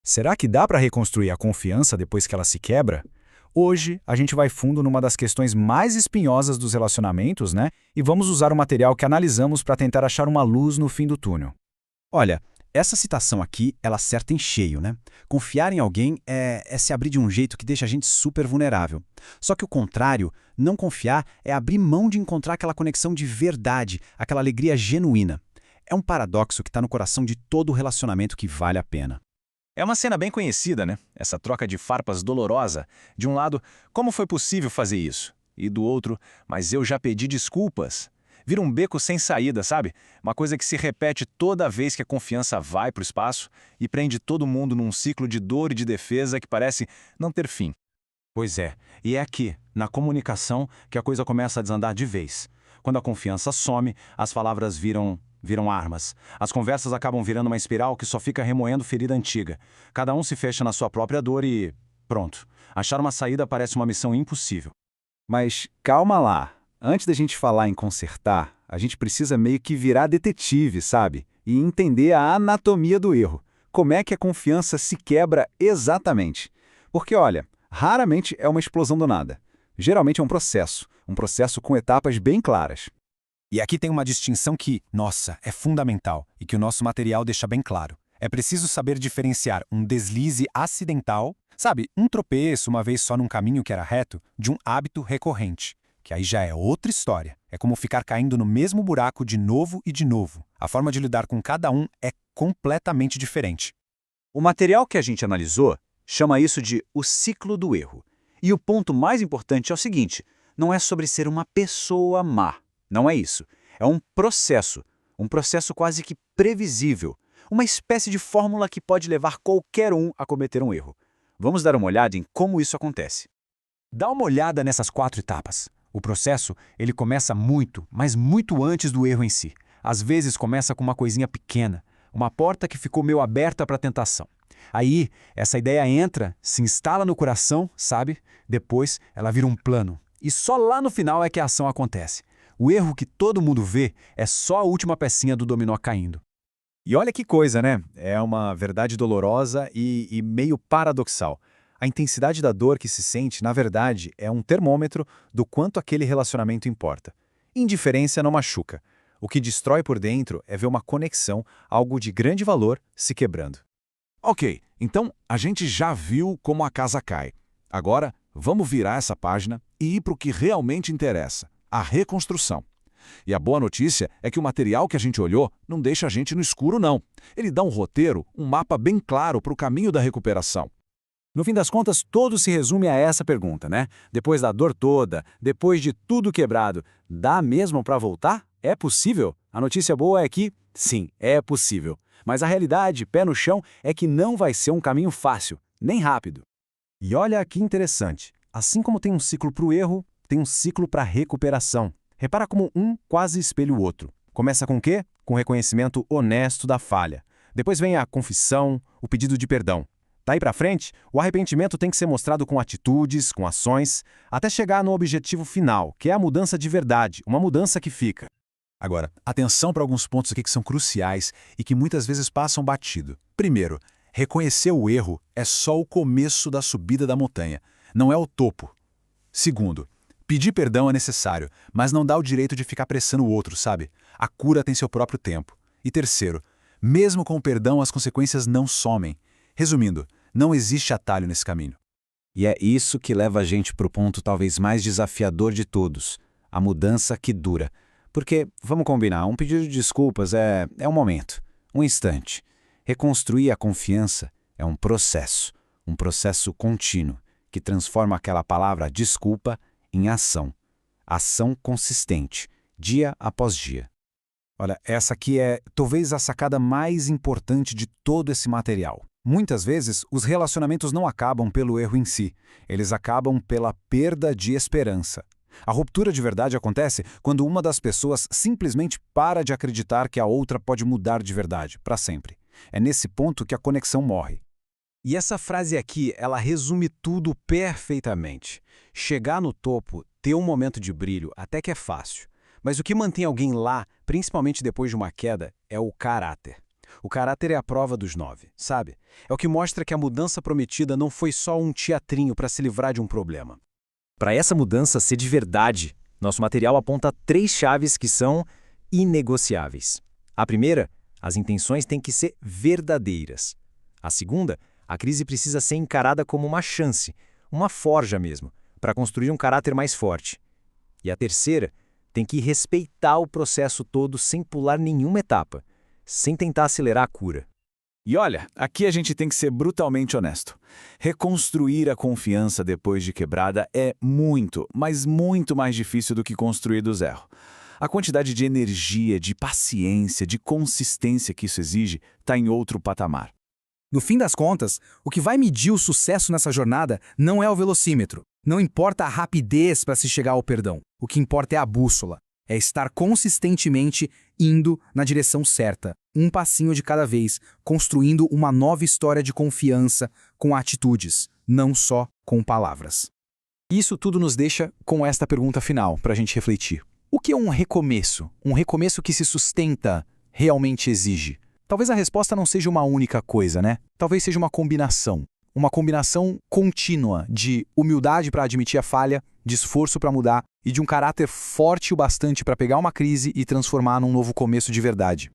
Será que dá para reconstruir a confiança depois que ela se quebra? Hoje, a gente vai fundo numa das questões mais espinhosas dos relacionamentos, né? E vamos usar o material que analisamos para tentar achar uma luz no fim do túnel. Olha, essa citação aqui, ela acerta em cheio, né? Confiar em alguém é se abrir de um jeito que deixa a gente super vulnerável. Só que o contrário, não confiar, é abrir mão de encontrar aquela conexão de verdade, aquela alegria genuína. É um paradoxo que está no coração de todo relacionamento que vale a pena. É uma cena bem conhecida, né? Essa troca de farpas dolorosa. De um lado, como foi possível fazer isso? E do outro, mas eu já pedi desculpas. Vira um beco sem saída, sabe? Uma coisa que se repete toda vez que a confiança vai para o espaço e prende todo mundo num ciclo de dor e de defesa que parece não ter fim. Pois é, e é aqui, na comunicação, que a coisa começa a desandar de vez. Quando a confiança some, as palavras viram armas. As conversas acabam virando uma espiral que só fica remoendo ferida antiga. Cada um se fecha na sua própria dor e... pronto. Achar uma saída parece uma missão impossível. Mas calma lá. Antes da gente falar em consertar, a gente precisa meio que virar detetive, sabe? E entender a anatomia do erro. Como é que a confiança se quebra exatamente? Porque, olha, raramente é uma explosão do nada. Geralmente é um processo com etapas bem claras. E aqui tem uma distinção que, nossa, é fundamental e que o nosso material deixa bem claro. É preciso saber diferenciar um deslize acidental, sabe, um tropeço uma vez só num caminho que era reto, de um hábito recorrente, que aí já é outra história. É como ficar caindo no mesmo buraco de novo e de novo. A forma de lidar com cada um é completamente diferente. O material que a gente analisou chama isso de o ciclo do erro. E o ponto mais importante é o seguinte: não é sobre ser uma pessoa má. Não é isso. É um processo quase que previsível, uma espécie de fórmula que pode levar qualquer um a cometer um erro. Vamos dar uma olhada em como isso acontece. Dá uma olhada nessas 4 etapas. O processo, ele começa muito, mas muito antes do erro em si. Às vezes começa com uma coisinha pequena, uma porta que ficou meio aberta para a tentação. Aí, essa ideia entra, se instala no coração, sabe? Depois, ela vira um plano. E só lá no final é que a ação acontece. O erro que todo mundo vê é só a última pecinha do dominó caindo. E olha que coisa, né? É uma verdade dolorosa e meio paradoxal. A intensidade da dor que se sente, na verdade, é um termômetro do quanto aquele relacionamento importa. Indiferença não machuca. O que destrói por dentro é ver uma conexão, algo de grande valor, se quebrando. Ok, então a gente já viu como a casa cai. Agora, vamos virar essa página e ir para o que realmente interessa, a reconstrução. E a boa notícia é que o material que a gente olhou não deixa a gente no escuro, não. Ele dá um roteiro, um mapa bem claro para o caminho da recuperação. No fim das contas, tudo se resume a essa pergunta, né? Depois da dor toda, depois de tudo quebrado, dá mesmo para voltar? É possível? A notícia boa é que, sim, é possível. Mas a realidade, pé no chão, é que não vai ser um caminho fácil, nem rápido. E olha que interessante. Assim como tem um ciclo para o erro, tem um ciclo para a recuperação. Repara como um quase espelha o outro. Começa com o quê? Com o reconhecimento honesto da falha. Depois vem a confissão, o pedido de perdão. Daí para frente, o arrependimento tem que ser mostrado com atitudes, com ações, até chegar no objetivo final, que é a mudança de verdade, uma mudança que fica. Agora, atenção para alguns pontos aqui que são cruciais e que muitas vezes passam batido. Primeiro, reconhecer o erro é só o começo da subida da montanha, não é o topo. Segundo, pedir perdão é necessário, mas não dá o direito de ficar pressando o outro, sabe? A cura tem seu próprio tempo. E terceiro, mesmo com o perdão, as consequências não somem. Resumindo, não existe atalho nesse caminho. E é isso que leva a gente para o ponto talvez mais desafiador de todos, a mudança que dura. Porque, vamos combinar, um pedido de desculpas é um momento, um instante. Reconstruir a confiança é um processo contínuo, que transforma aquela palavra desculpa em ação. Ação consistente, dia após dia. Olha, essa aqui é talvez a sacada mais importante de todo esse material. Muitas vezes, os relacionamentos não acabam pelo erro em si, eles acabam pela perda de esperança. A ruptura de verdade acontece quando uma das pessoas simplesmente para de acreditar que a outra pode mudar de verdade, para sempre. É nesse ponto que a conexão morre. E essa frase aqui, ela resume tudo perfeitamente. Chegar no topo, ter um momento de brilho, até que é fácil. Mas o que mantém alguém lá, principalmente depois de uma queda, é o caráter. O caráter é a prova dos 9, sabe? É o que mostra que a mudança prometida não foi só um teatrinho para se livrar de um problema. Para essa mudança ser de verdade, nosso material aponta 3 chaves que são inegociáveis. A primeira, as intenções têm que ser verdadeiras. A segunda, a crise precisa ser encarada como uma chance, uma forja mesmo, para construir um caráter mais forte. E a terceira, tem que respeitar o processo todo sem pular nenhuma etapa, sem tentar acelerar a cura. E olha, aqui a gente tem que ser brutalmente honesto. Reconstruir a confiança depois de quebrada é muito, mas muito mais difícil do que construir do zero. A quantidade de energia, de paciência, de consistência que isso exige está em outro patamar. No fim das contas, o que vai medir o sucesso nessa jornada não é o velocímetro. Não importa a rapidez para se chegar ao perdão. O que importa é a bússola. É estar consistentemente indo na direção certa, um passinho de cada vez, construindo uma nova história de confiança com atitudes, não só com palavras. Isso tudo nos deixa com esta pergunta final para a gente refletir. O que é um recomeço? Um recomeço que se sustenta, realmente exige? Talvez a resposta não seja uma única coisa, né? Talvez seja uma combinação. Uma combinação contínua de humildade para admitir a falha, de esforço para mudar e de um caráter forte o bastante para pegar uma crise e transformar num novo começo de verdade.